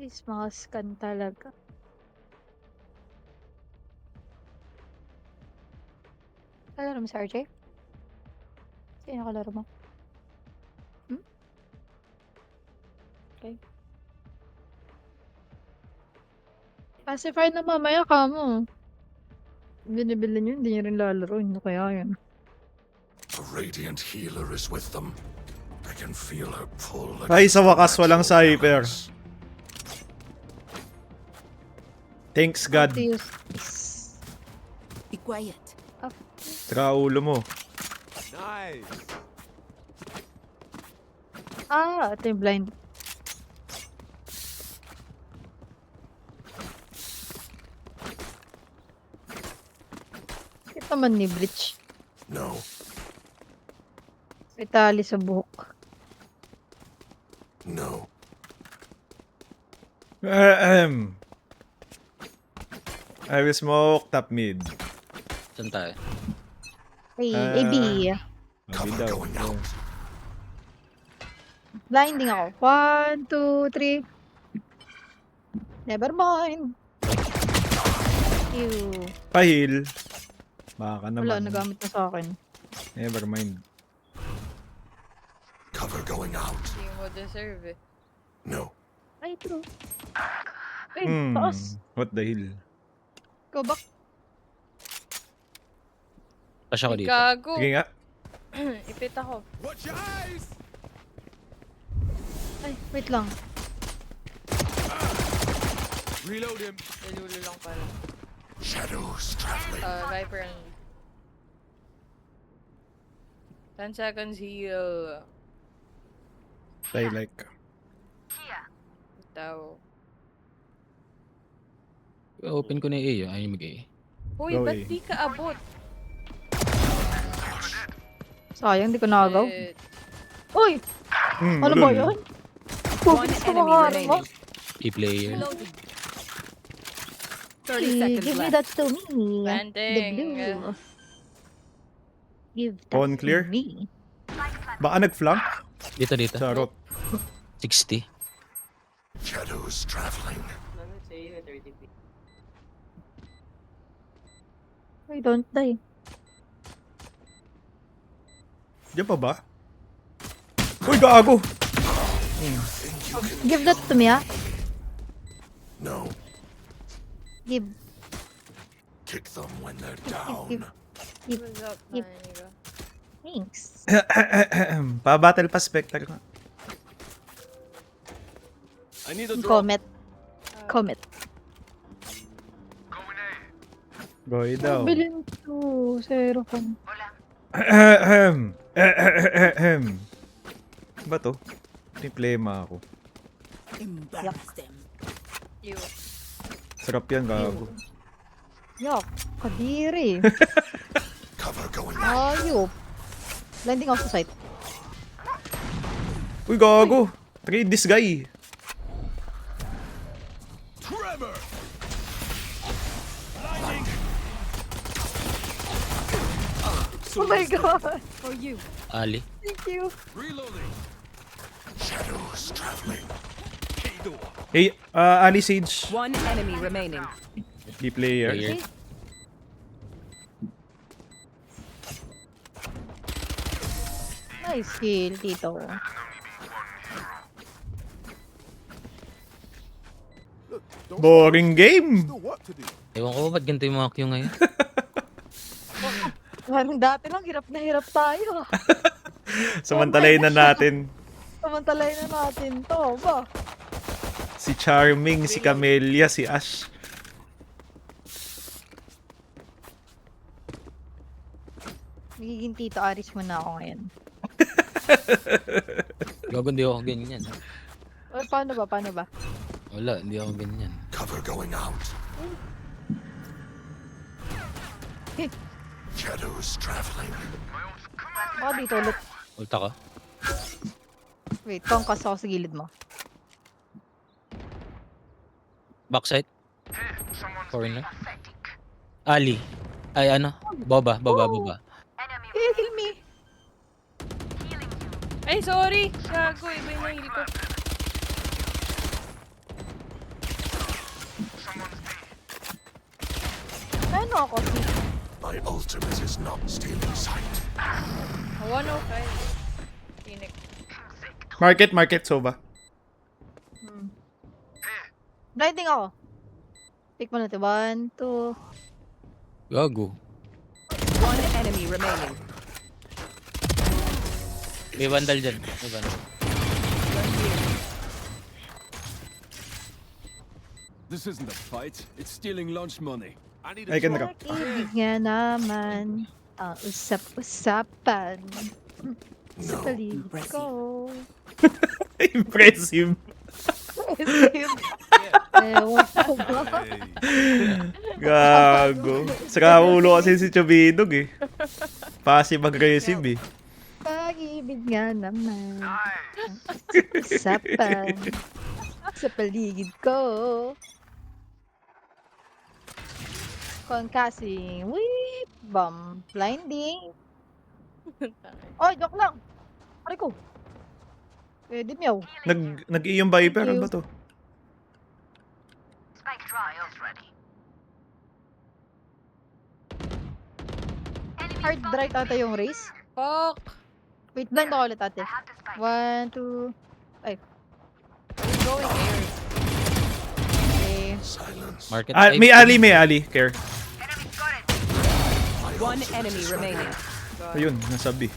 Is mga scan talaga. Kalaro mo si RJ? Sino kalaro mo? Okay. Pacifier na mamaya ka mo. Binibili niyo, hindi niyo rin lalaro. Hindi kaya yan. The radiant healer is with them. I can feel her pull. Ay, sa wakas walang cyber. Thanks God. To use. Be quiet. Tra ulo mo. Nice. Ito yung blind. Ito man ni Bleach. No. May tali sa buhok. No. I will smoke top mid. Saan tayo? Ay, AB. Cover daw. going out. Blinding ako. 1, 2, 3. Never mind. Ew. Pahil. Baka Wala, naman. nagamit na sa akin. Never mind. Cover going out. Hindi mo deserve eh. No. Ay, true. Ay, taas. What the hell? Go back. Flash ako Ay, dito. gago. Sige nga. Ipit ako. Watch your eyes. Ay, wait lang. Reload him. Nilulo lang pala. Shadows traveling. Viper and 10 seconds heal. I like. Tao. Open ko na yung A. Ayaw mag-A. Uy, Go ba't eh. di ka abot? Sayang, di ko nakagaw. Shit. Uy! Ano ba lol. yun? One Pugis ko enemy mga mo. remaining. E-player. 30 seconds Give me left. that to me. The Landing. blue. Give that Phone to clear? me. Baka nag-flank? Dito. Charot. 60. Shadows traveling. I don't die. Diyan pa ba? Uy, gago! Give that to me, No. Give. Kick them when they're down. Give. What's up, Yep. Maniga? Thanks. Pa-battle pa Spectre nga. I need a drop. Comet. Comet. Goy daw. Bilhin to. Zero fan. Ba to? Problema ako. Embarrass them. You. Sarap yan, gago. Yak. Kadiri. Cover going out. Ayop. Landing ako sa site. Uy, gago! Trade this guy. Tremor. Oh my god. For you. Ali. Thank you. Reloading. Shadows traveling. Hey, Ali Sage. One enemy remaining. Key player. Player. Nice kill, Tito. Boring game. What to do? Ewan ko ba't ganito yung mga Q ngayon? Parang dati lang, hirap na hirap tayo. Samantalayin na natin. Samantalay na natin to, ba? Si Charming, si Camellia, si Ash. Magiging Tito Aris mo na ako ngayon. Gago, hindi ako ganyan. O, paano ba? Paano ba? Wala, hindi ako ganyan. Cover going out. Shadows traveling. Baka dito ulit. Ulta ka? Wait, kongkas ako sa gilid mo. Backside? Foreigner? Ali. Ay, ano? Boba. Heal me! Ay, sorry! Gago, iba yung nahil ko. Ano ako? My ultimate is not stealing sight. 105. Phoenix. Market, Sova. Blinding ako. Take mo natin. 1, 2. Gago. One enemy remaining. May vandal dyan. May vandal. This isn't a fight. It's stealing lunch money. I need a Ay, drop. ganda ka. Ibig nga naman. Ang usap-usapan. Sa No. paligid ko. Impressive. Ewan ko ba? Gago. Saka ulo kasi si Chubidog eh. Passive-aggressive eh. Pag-ibig nga naman. Ang usapan. Sa paligid ko. Concussing. Whip. Bomb. Blinding. Oy, joke lang. Pare ko. Pwede meow. Nag-iyong Viper, ano ba to? Hard right ata yung race. Fuck! Wait, blind ako ulit ate. 1, 2. Ay. We're going air. Okay. Silence. Market. Ah, may Ali. Care. One enemy remaining. Ayun, nasabi.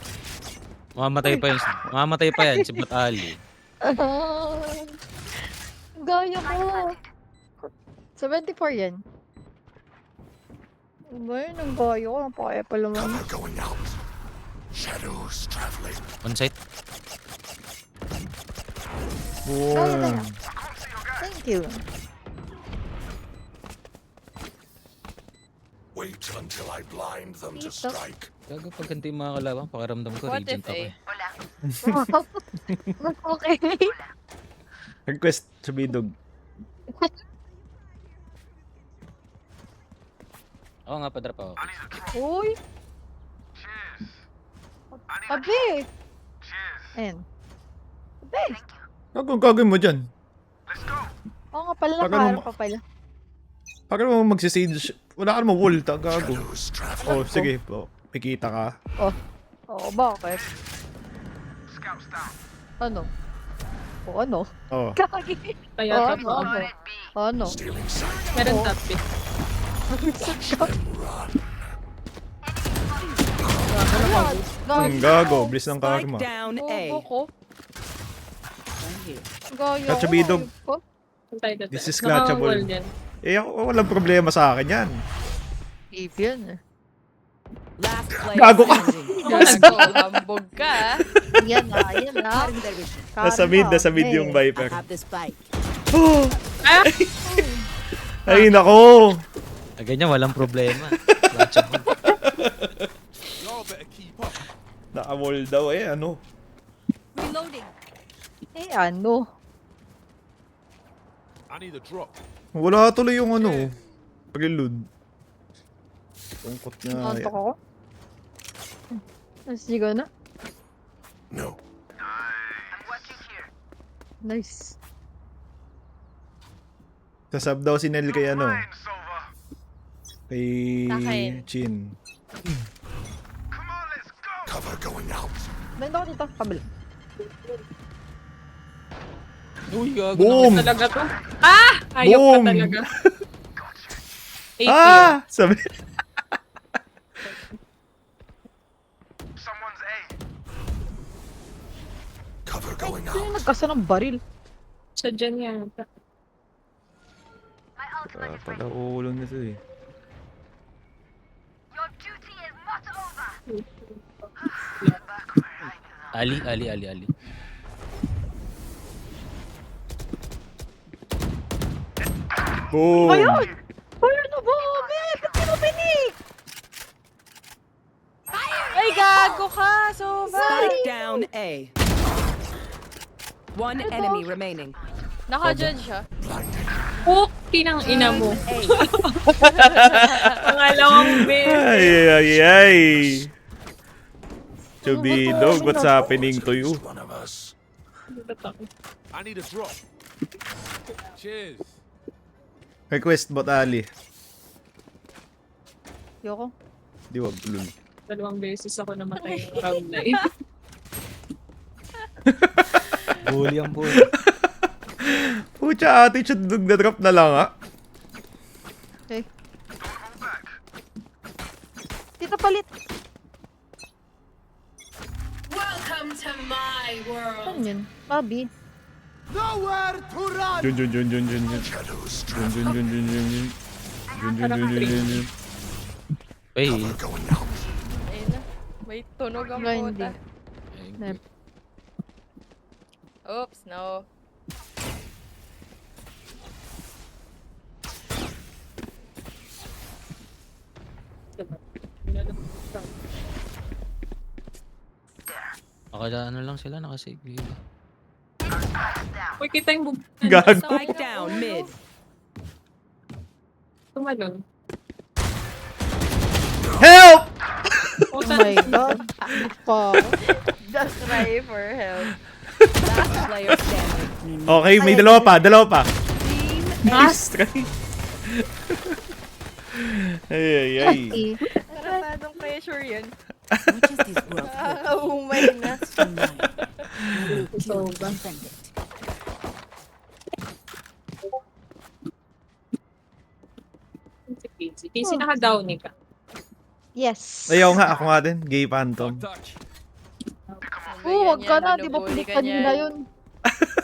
Mamamatay pa yan. Mamamatay pa yan si Bat Ali. Gaya ko. 74 yan. Ba yun? Ang gaya ko. Ang pakaya pa naman. Cover going out. Shadows traveling. On site. Boom. Thank you. Wait until I blind them to Dito. strike. Gago pag ganito yung mga kalaban, pakiramdam ko What regent if ako eh? eh. Okay. Request Chubidog. Oo nga, padrap ako. Uy. Abi. Ayan. Abi. Gagawin mo dyan. Oo nga pala. Baka Nakaharap mo- pa pala. Pag mo magsisage, wala ka naman wall, gago. Shadows traveling. Oh, sige. Oh, makita ka. Oo, bakit? Ano? O ano? Oh. Kagi. Kaya O tapos ano? Ano? Stealing sight. meron top pit. Run. Gago, bliss ng Spike karma. down A. Bobo ko. Gaya ko. Katsabidog. ayun po. Tayo dito. This is clutchable. Nakawall dyan. Eh, walang problema sa akin yan. If yan eh. Last player Gago ka. standing. Gago, hambog ka. Yan na, yan na. Nasa mid yung Viper. have the spike. Oh. Ay, nako. Ah, ganyan, walang problema. Clutchable. Y'all better keep up. Naka-wall daw eh, ano. Reloading. Eh ano? I need a drop. Wala tuloy yung ano. Prelude. Tungkot na. Nantok ako. Sige na. No. Nice. Sasab daw si Nel kay ano. Kay Akin. Chin. Cover going out. Blind ako dito. Kabila. Uy, gago. Boom! Talaga to. Ah! Ayok Boom! ka talaga. Ah! Sabi. Cover going Sino out. nagkasa ng baril? Siya dyan yata. Pala ulo nito eh. Ali. Boom! Ayun! Ano ba? Ba't di mo pinik? Ay, gago ka! So bad. Spike down A. One enemy remaining. Naka-judge siya. Oh, kinang ina mo. A. Pangalawang bit. Ay. Chubidog, what's happening to you? One of us. I need a drop. Cheers. Request bot Ali. Yoko. Di wag lul. 2 beses ako namatay ng round na yun. Bully ang bully. Pucha, attitude nag-drop na lang ha. Okay. Dito palit. Welcome to my world. Saan yun? Bobby. Jun. Shadows Jun. Jun. Hey. going out. Ayun na. May tunog ang Blinding. puta. Nep. Oops, no. Ano lang sila, nakasave. Uy, kita yung bug. Gago. Spike down mid. Tumalon. Help! Oh my god. Pa. Just cry for help. Last player standing. Okay, may dalawa pa. Nice try. Ay. Eh. Taradong pressure yun. What is this world? Nakakaumay na. So, ba? Casey, naka-down ka. Yes. Ayaw nga, ako nga din. Gay Phantom. Tak. Wag ka na. Di ba pulitan nyo na yun?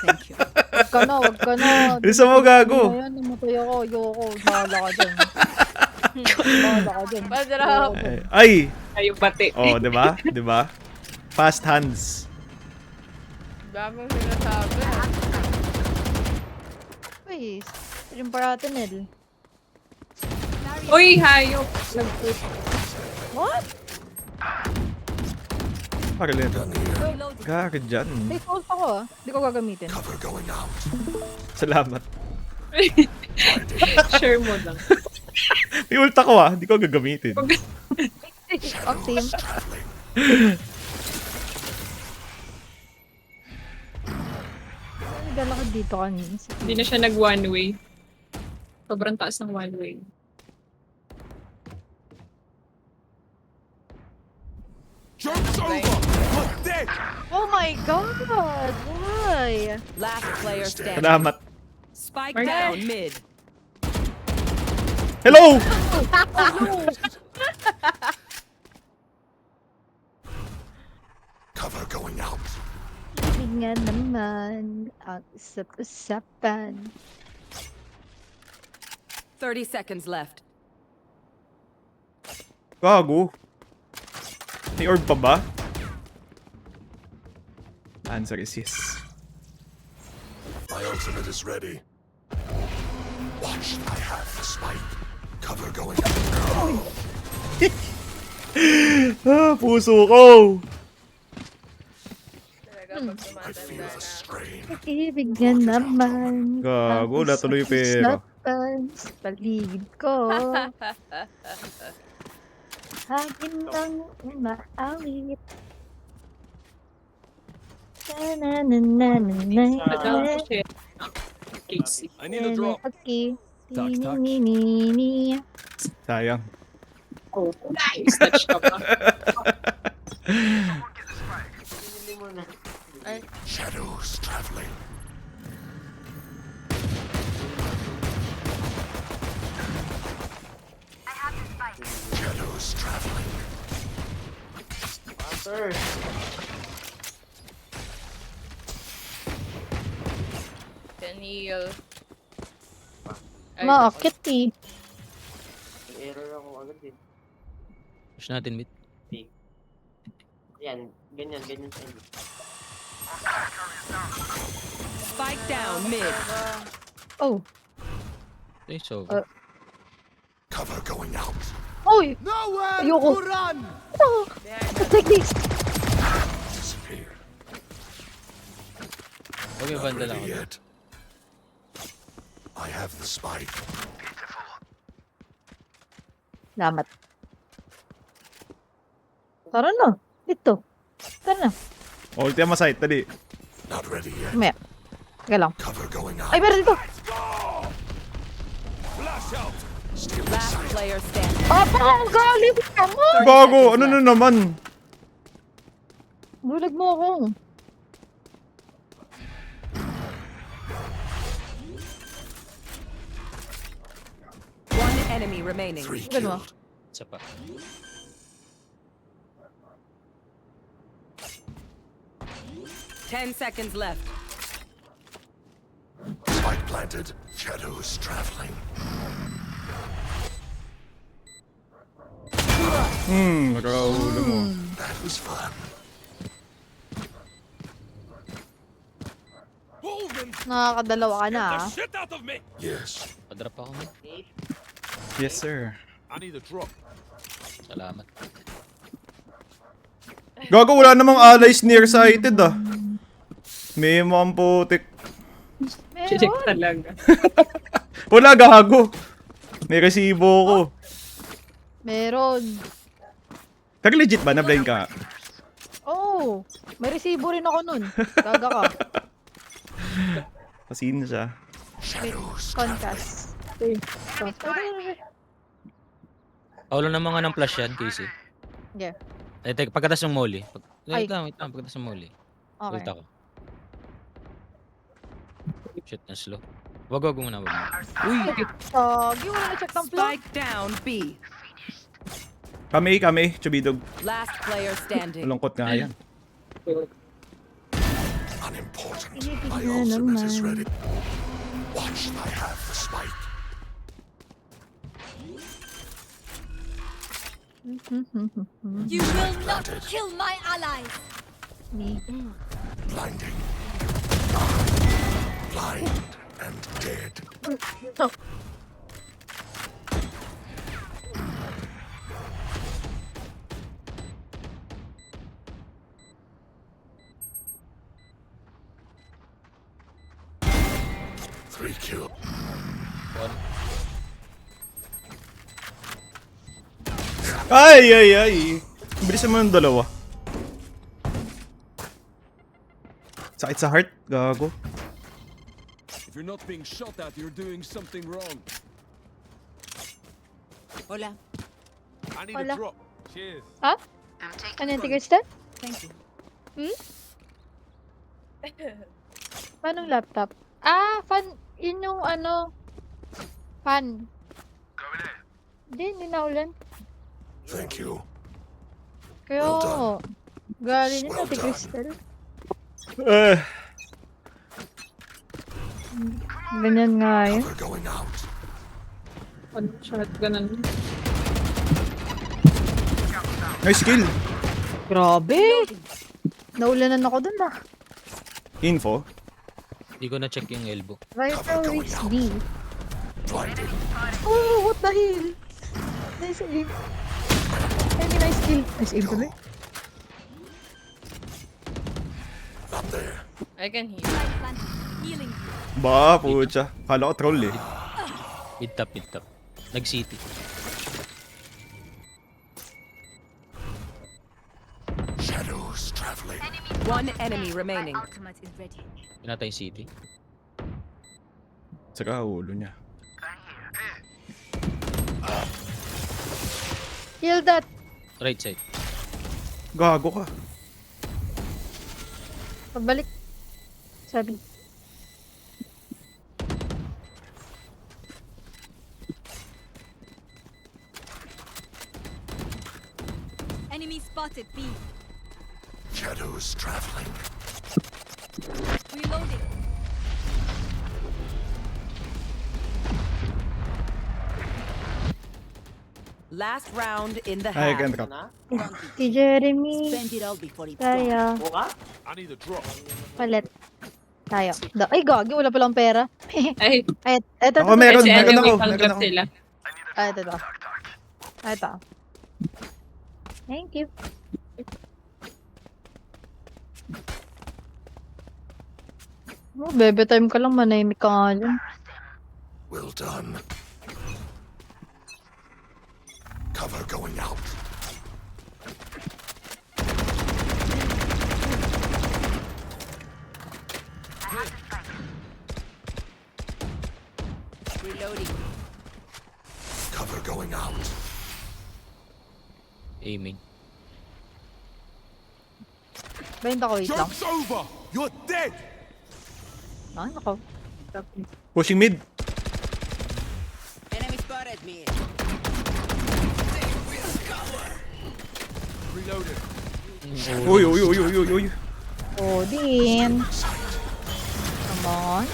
Thank you. Wag ka na. Bisa mo gago. Ayan, namatay ako. Yoko. Bahala ka dyan. Bahala ka dyan. Padrap. Ay! Ayaw bate. Oh, di ba? Fast hands. Daming sinasabi. Uy, stream parati nil. Uy, hayop. Nag-put. What? Pagalit. Gago dyan. May ult ako ah. Hindi ko gagamitin. Cover going out. Salamat. Share mo lang. May ult ako ah. Hindi ko gagamitin. Off team. Traveling. Nagdala ka dito kanina. Hindi na siya nag-one way. Sobrang taas ng one way. Joke's over. You're dead. Oh my god! Why? Last player standing. Salamat. Spike Okay. down mid. Hello! Cover going out. Hindi nga naman ang usap-usapan. 30 seconds left. Gago. May orb pa ba? Answer is yes. My ultimate is ready. Watch, I have the spike. Cover going out. Puso ko! Talaga pag I feel tumatanda the na. strain. Ibig nga naman. Gago, ang natuloy yung pera. usapan sa paligid ko. Hagin lang umaawit. Nag-down ko siya. Casey. I need a drop. Okay. Tak, tak. Ni. Sayang. Oh, nice. Touch ka pa. Shadows traveling. Shadows traveling. Can heal. Ay, Maakit eh. Error ako agad eh. Push natin mid. Yan, ganyan sa inyo. Spike down mid. Oh. Okay, so. Cover going out. Oy! Ayoko. Oh, take this. Disappear. Okay, Not banda lang ready ako. yet. I have the spike. Salamat. Tara na. Dito. Tara na. Ultima sight, dali. Not ready yet. Mamaya. Teka lang. Cover going out. Ay, meron dito. Still in Last sight. player standing. Papa, galing ka mo! Gago, ano na naman? Bulag mo ako. One enemy remaining. 3 Good one. killed. Isa pa. Ten seconds left. Spike planted. Shadows traveling. Nakaulo mo. That was fun. Nakakadalawa ka na ah. Yes. Padrap ako mo. Yes, sir. Salamat. Gago, wala namang allies nearsighted ah. May mga putik. Check Meron. talaga. Wala, gago. May resibo ko. Meron. Pero legit ba? Na-blind ka? Oh, may resibo rin ako nun. Gaga ka. Pasin siya. Shadows traveling. Concast. Paulo na mga ng flash yan, Casey. Yeah. Eh, teka, pagkatas ng molly. Ay. Wait lang, pagkatas ng molly. Ult Okay. ako. Shit, na slow. Wag muna, wag muna. Uy! Tagi, wala na check ng flow. Spike down B. Kami, chubidog. Last player standing. Malungkot nga yan. Unimportant. Tinitignan My ultimate is naman. ready. Watch, I have the spike. You will not kill my allies. Blinding. Blind and dead. Three kill. One. Ay! Bilis naman ng dalawa. Sakit sa heart, gago. If you're not being shot at, you're doing something wrong. Hola. I need Hola. a drop. Cheers. Ha? Ano yung tickets na? Thank you. Paano laptop? Ah, fan. Yun yung ano. Fan. Hindi naulan. Thank you. Kaya, Well done. galing yun Well natin, done. Crystal. Eh, Ganyan nga yun. Cover going out. Ano, shotgun ano. nice kill. Grabe! Naulanan ako dun ah. Info. Hindi ko na-check yung elbow. Rifle reach B. Blinding. Oh, what the hell? Nice aim. Any nice kill. Nice aim tuloy. Not there. I can heal. Healing you. Ba, pucha. Kala ko troll eh. Mid top. Nag-city. Shadows traveling. One enemy remaining. Ultimate is ready. Pinatay yung city. Saka ulo niya. Heal that. Right side. Gago ka. Pagbalik. Sabi. Enemy spotted B. Shadows traveling. Reloading. Last round in the Ay, half. ganda ka. Na? Si Jeremy. Spend it all before it Kaya. Buka? I need a drop. Palit. Tayo. Ay, gagi. Wala palang pera. Ay, Ay, eto. Ako meron, kasi meron enemy ako. pang Meron grab ako. sila. Ay, ito. Ay, ito. Thank you. Oh, bebe time ka lang. Manahimik ka nga dyan. Well done. Cover going out. Reloading. going out. Aiming. Blind ako, wait lang. Joke's over! You're dead! Ay, nako. Pushing mid. Enemy spotted me. Reloaded. Uy, uy, uy, uy, uy, uy. Odin. Come on.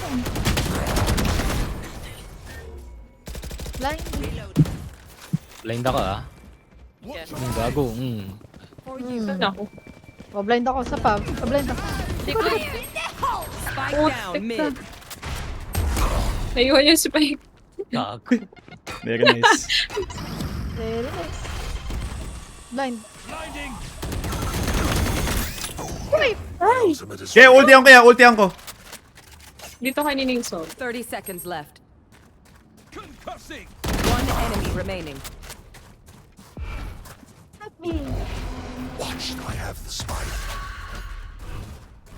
Blind. Blind ako ah. Gago. Ako. Oh, blind ako sa pub. Oh, blind ako. Spike down mid. Naiwan yung spike. Gago. Very nice. Very nice. Blind. Blinding. Ultimate is Kaya ultihan ko. Dito kanining soul. 30 seconds left. Concussing. One enemy remaining. Watch, I have the spike.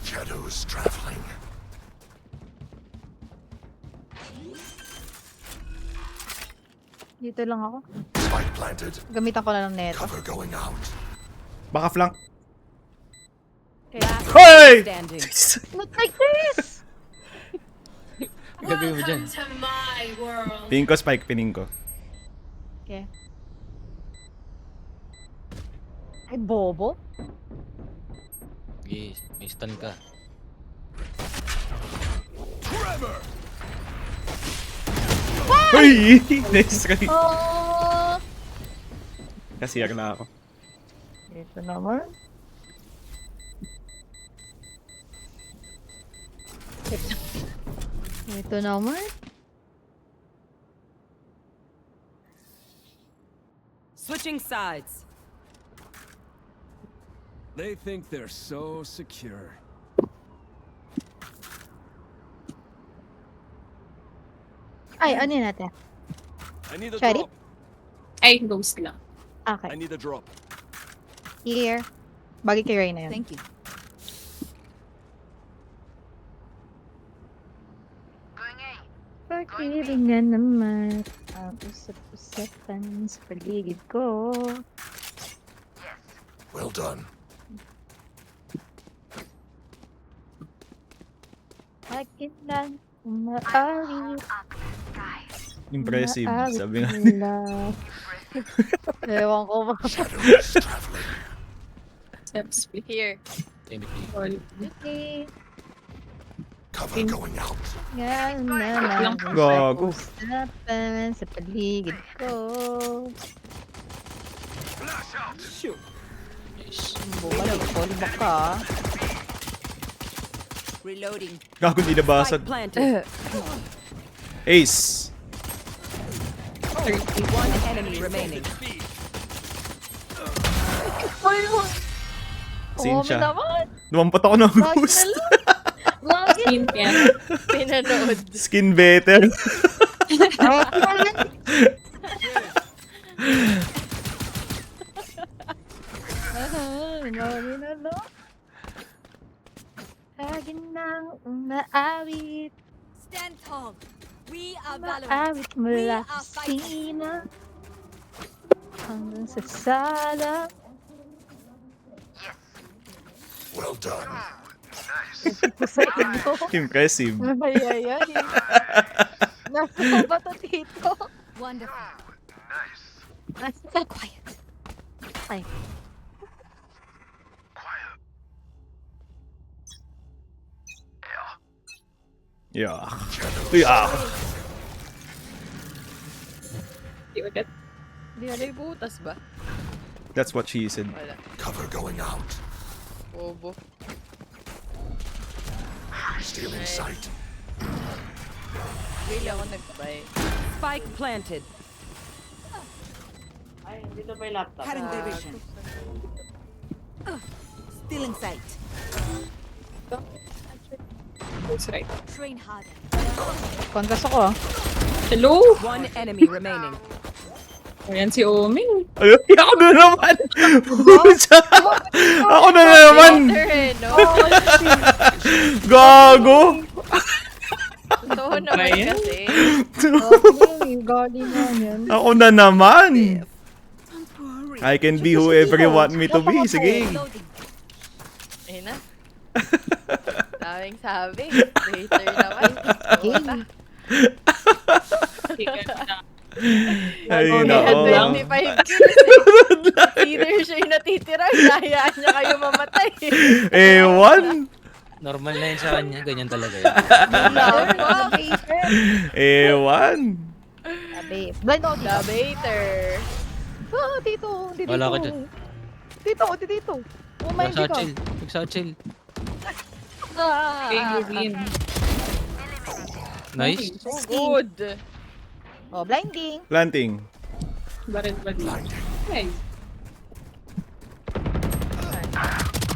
Shadows traveling. Dito lang ako. Spike planted. Gamitan ko na ng neto. Cover going out. Baka flank. Last Hoy! standing. Not like this! Gagawin mo dyan. Pining ko spike, pining ko. Okay. Ay, bobo. Yes, may stun ka. Uy! Nice try. Oh! Kasiyar na ako. Ito naman. Ito naman. Switching sides. They think they're so secure. Ay, ano yun natin? I need a Shady? drop. Ay, ghost lang. I Okay. need a drop. Here. Bagay kay Reyna yun. Thank you. Pag-ibig nga naman ang usap-usapan sa paligid ko. Well done. Akin lang umaawit. Impressive. Sabi nga. nila. Ewan ko ba. Shadows traveling. Steps split. Here. All. Okay. Cover going out. Nga naman ang Gago. usapan sa paligid ko. Bumalik, polybak ka. Reloading. Gago, di nabasag. Spike planted. Ace. One enemy remaining. Sin siya. naman. Lumampat ako ng Lagi boost. na lang. Lagi. Skin yan. Pinanood. Skin better. Lagi na lang. Lagi nang umaawit. Stand tall. We are Valorant. Maawit We mula are sa fighting. sina hanggang sa sala. Well done. Sa inyo. Impressive. Mabayayay. Nasa ba to dito? Wonderful. Nasa quiet. Ay. Yeah. Yeah. Di ulit. Di na may butas ba? That's what she said. Wala. Cover going out. Bobo. Stealing sight. Hindi ako nag-buy. Spike planted. Ay, dito pa yung laptop. Cutting their vision. Still in sight. Ghost right. Train harder. Kontas ako ah. Hello? One enemy remaining. Ayan si Oming. Ayun, ako na naman. Pucha. Ako na naman. Better eh, no? Gago. Totoo Ikaw naman Ayan. kasi. Okay, galing nga yan. Ako na naman. I can be whoever you want me to be. Sige. Ayun na. Daming sabi. Later naman. Puta. Ay, May nako. 25 kills eh. Either siya yung natitira, hinahayaan niya kayo mamatay. Ewan. Normal na yun sa kanya. Ganyan talaga yun. Ewan. Sabi, blind ako dito. Labater. Ah, dito. Dito. Wala ka dyan. Dito. Oh my God. Magsachil. Magsachil. Okay, Ah. you win. Nice. So good. Oh, blinding. Planting. Baril. Okay.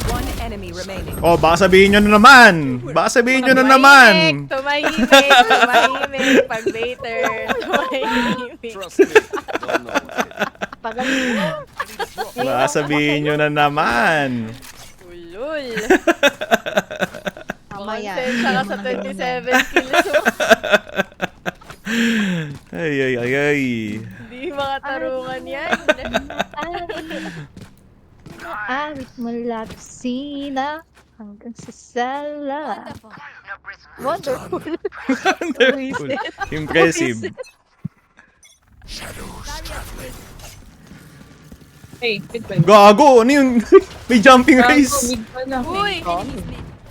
One enemy remaining. Oh, baka sabihin nyo na naman. Baka sabihin nyo na naman. Tumahimik. Pag later. Tumahimik. Trust me. Don't know. Pagaling mo. Baka sabihin nyo na naman. Ulul. Mamaya. Konsensya ka sa 27 kills mo. Ay. Hindi mga tarungan yan. Arit mula kusina hanggang sa sala. Wonderful. Wonderful. Impressive. Shadows traveling. Hey, mid ba? Gago, ano yun? May jumping Gago, race. mid pala. Uy!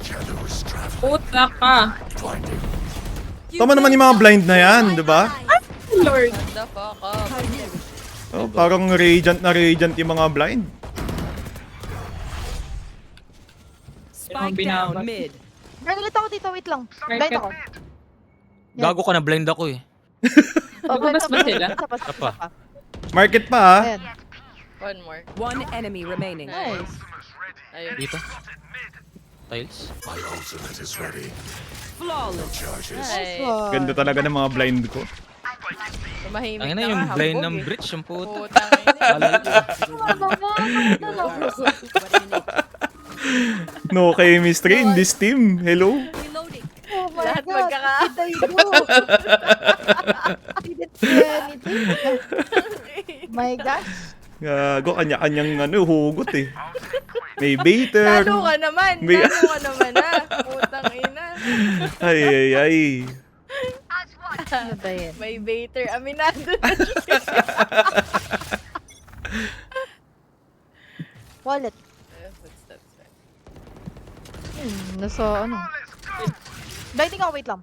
Shadows traveling. Puta ka. Blinding. Tama naman yung mga blind na yan, di ba? Lord. What the fuck up? Oh, parang radiant yung mga blind. Spike binabat. down mid. Blind ulit ako dito, wait lang. Blind ako. Gago ka na. Blind ako eh. Oh, blind Lumabas ba sila? Isa pa. Apa. Market pa ha. Ayan. One more. One enemy remaining. Nice. Ayun. Dito. Tiles. My ultimate is ready. Flawless. Charges. Nice. Oh. Ganda talaga ng mga blind ko. Tumahimik Ang na ina yung nga, blind hambog ng eh. bridge. Yung puta. Putang ina. No chemistry in this team. Hello? Reloading. Oh my Lahat God. magkaka- What did I do? Didn't do anything. My gosh. Gago, kanya-kanyang hugot eh. May baiter. Talo ka naman. May- Talo ka naman ha. Putang ina. Ay. Ano ba yan? May baiter. Aminado na siya. Wallet. Footsteps. Nasa ano? Blinding ako, wait lang.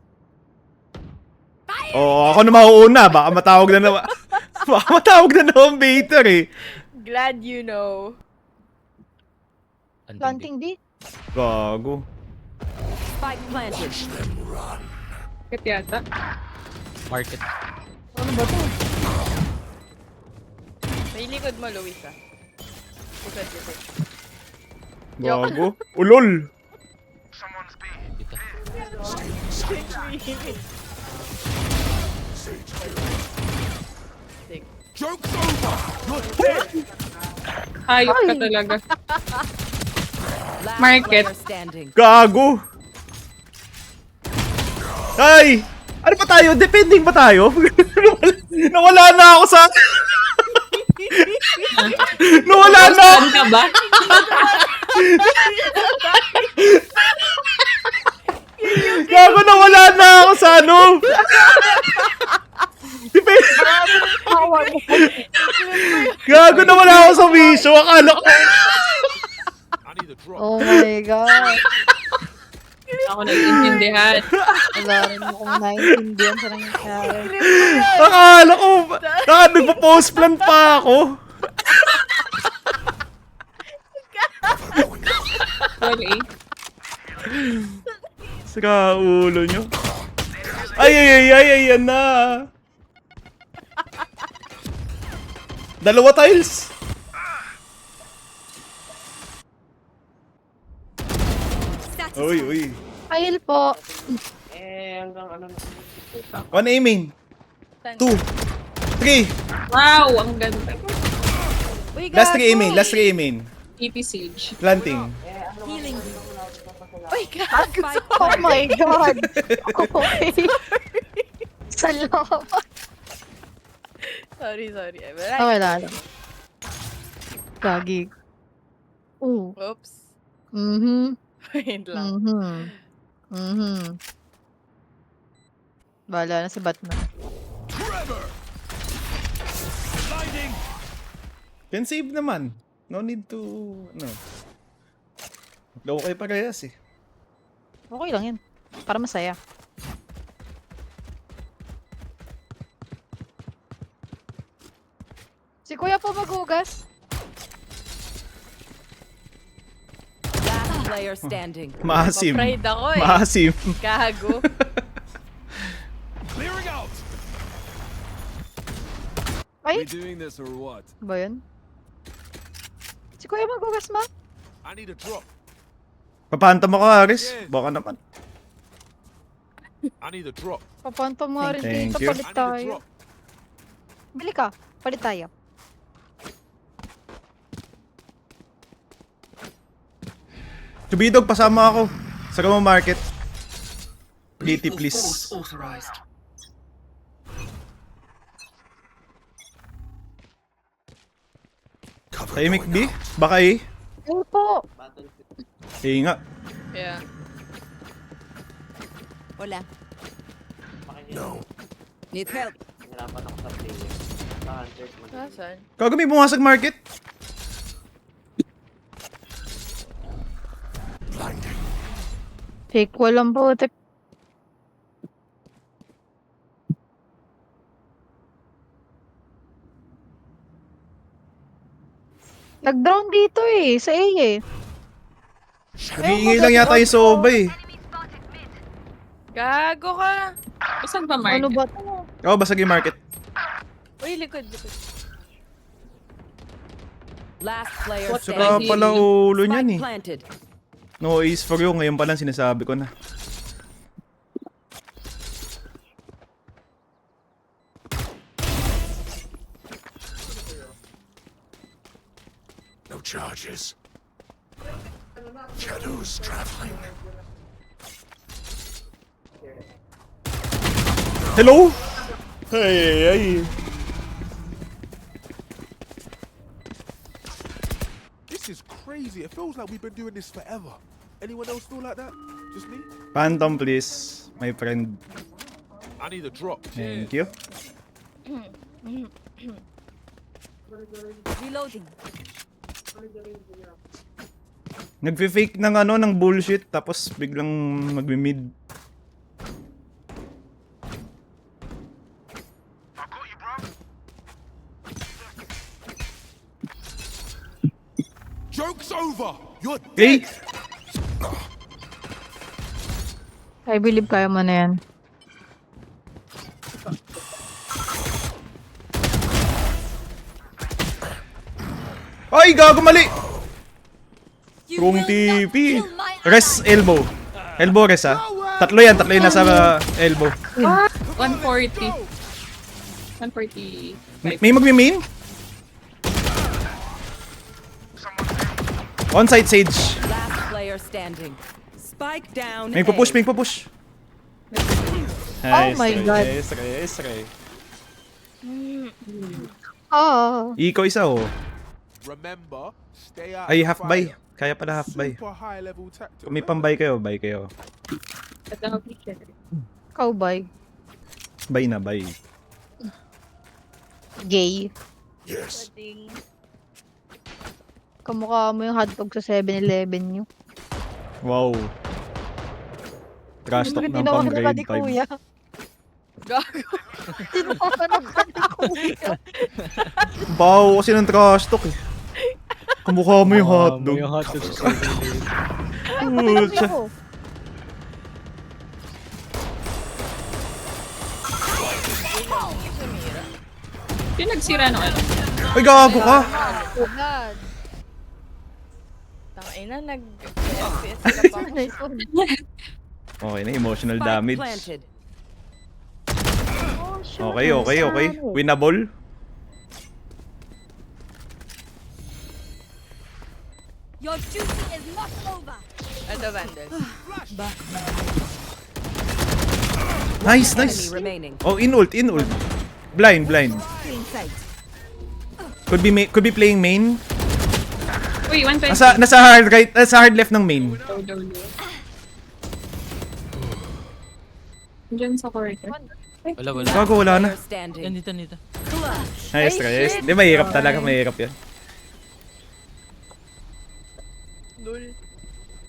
Oh, ako na mauuna. Baka matawag na naman. Baka matawag na naman baiter eh. Glad you know. Planting di. Gago. Spike planted. Watch them run. Kat yata. Market. Ano ba to? May likod mo, Luisa. Likod. Gago. Ulol. Dito. Sage Joke's over. Hayop ka talaga. Last Market. player standing. Gago. Ay! Ano pa tayo? Depending ba tayo? Nawala na ako sa... Nawala na ako. Saan ka ba? Gago, nawala na ako sa ano. Gago, nawala ako sa wisyo. Akala ko... I need a drop. Oh my God. Ako nag-intindihan. Wala rin akong naiintindihan sa nangyayari. Akala ko... Nagpo-post plan pa ako. Sorry. Saka ulo nyo. Ay, yan na. Dalawa tiles. Uy. Ayun po. One aiming. 2. 3. Wow, ang ganda. Uy, Last 3 gago. aiming. Last 3 aiming. EP Siege. Planting. Uy, gago. Oh my God. Okay. Salamat. Sorry. Okay lang. Gagi. Oops. Mhm. Wait lang. Bahala na si Batman. Trevor! Blinding! Can save naman. No need to, ano. Low kayo parehas eh. Okay lang yan. Para masaya. Si Kuya po maghugas. Last player standing. Maasim. Ma-pride ako eh. Maasim. Gago. Clearing out! We Ay, doing this or what? ba yun? Si Kuya maghugas, ma? I need a drop. Papanta mo ka, Aris. Baka naman. I need a drop. Papanto mo rin Thank dito. you. Palit tayo. Bili ka. Palit tayo. Tubidog, pasama ako. Sa Gamo Market. GT, please. Cover Tahimik going B? out. Baka eh. Ay po. Battle. Eh nga. Yeah. Hola. No. Need help. Hirapan ako sa player. Sa 100 mo. Nasaan? Kago may pumasag market. Blinding. Fake wall ang putik. Nag-drown dito eh. Sa A eh. Nag-iingay lang yata yung Soba eh. Gago ka. Saan ba, Mark? Ano ba to? Oo, basag yung market. Uy, likod. Last player Saka standing. pala ulo niyan Spike eh. planted. No ace for you. Ngayon pa lang sinasabi ko na. No charges. Shadows traveling. Hello? Hey. This is crazy. It feels like we've been doing this forever. Anyone else feel like that? Just me? Phantom, please. My friend. I need a drop. Thank you. Reloading. Nagfi-fake ng ano, ng bullshit. Tapos biglang magmi-mid. Joke's over. You're Okay. I believe kaya mo na yan. Ay, gago mali! You Kung will TP. not kill my Res elbow. Elbow res ha. Tatlo yan nasa elbow. 140. 140. May magmi-main? On-site Sage. Last player standing. Spike down. May A. pupush. Oh my God. Nice. Oh. Iko isa oh. Remember, stay out. Ay, of half the buy. fire. Kaya pala half buy. Super high level tactic. Kung may pambay kayo, buy kayo. Cowboy. Buy na, buy. Gay. Yes. Kamukha mo yung hotdog sa 7-Eleven nyo. Wow. Trash talk ng Tinawa pang ka grade ni 5. Kuya. Gago. Tinawa ka ni Kuya. Bawo kasi ng trash talk eh. Kamukha mo yung hotdog. Yung hotdog sa Putya. Ako. Yung nagsira ng ano. Ay, gago ka. Oh God. Tangina, nag-FPS ka pa ako. Nice one. Okay na, emotional Spike damage. planted. Oh, shoot. Okay. Winnable. Your duty is not over. Ito, Vandal. Nice, Enemy nice. remaining. Oh, in ult. Blind. Could be playing main. Uy, 120. Nasa hard right, nasa hard left ng main. Low. Diyan sa corridor. Wala. Gago, wala na. Player standing. Yan, dito. Nice, guys. Di, mahirap talaga, mahirap yan.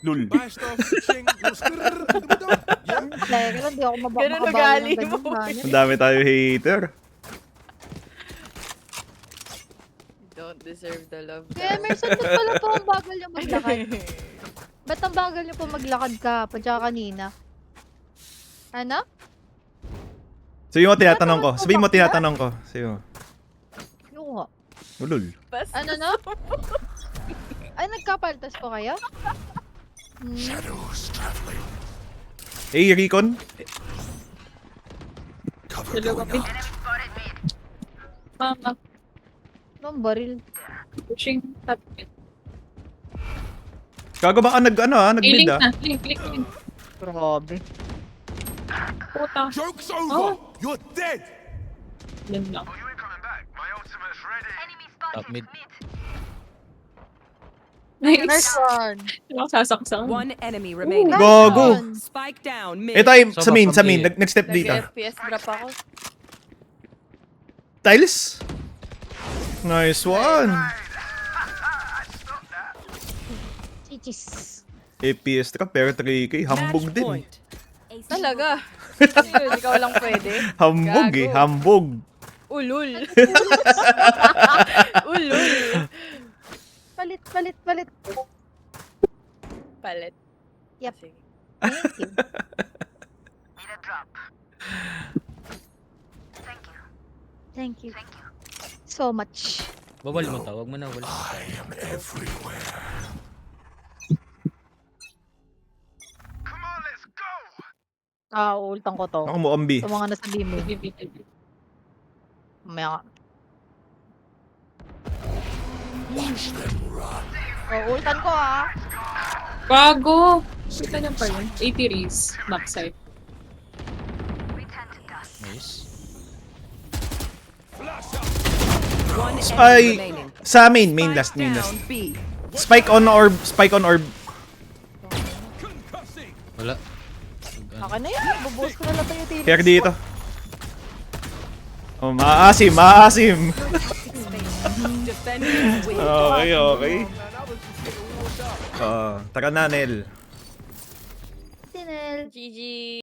Lul. Buy stuff, ching, yeah. Teka lang, di ako Ganun makabawi ugali ng mo. ganyan. Ang dami tayo hater. Don't deserve the love. Kaya Merson, ba't pala po ang bagal yung maglakad? Ba't ang bagal yung po maglakad ka pa tsaka kanina? Ano? Sabihin mo, tinatanong ko. Sabihin mo, tinatanong ko. Sabihin mo. Yung nga. Ulul. Ano na? Ay, nagkapaltas po kayo? Shadows traveling. Hey, Recon. Cover Dalawa going pin. out. Mama. Ang baril. Pushing top. Gago baka nag-mid Link ah. na. Link. Grabe. Puta. Joke's over. Oh. You're dead. Yan lang. Top mid. Nice Nice. one. Nakasasaksak. One enemy remaining. Nice Gago. one. Spike down mid. Ito ay So, sa main. pambili. Nag-step dito. Nag-FPS drop ako. Tiles. Nice one. Chichis. APS ka pero 3K. Hambog Match din. point. Talaga. Yun, ikaw lang pwede. Hambog Gago. hambog. Ulul. Ulul. Palit. Palit. Yep. Sige. Thank you. Thank you. So much. Bawal mo to. Wag mo na. Wala. I am everywhere. Ultang ko to. Ako mo, Ambi. Sa mga nasa limo. Mamaya ka. Watch them run. Ultan ko Bago. Sika na pa yun. 80 raise. Backside. Nice. One enemy Ay, remaining. sa main last. Spike down B. Spike on orb. Wala. Akin na yan. Bubuhos ko na lang tayo tiri. Kaya dito. Oh, maasim. Defenders win. Okay. Tara na, Nel. Tinel. GG.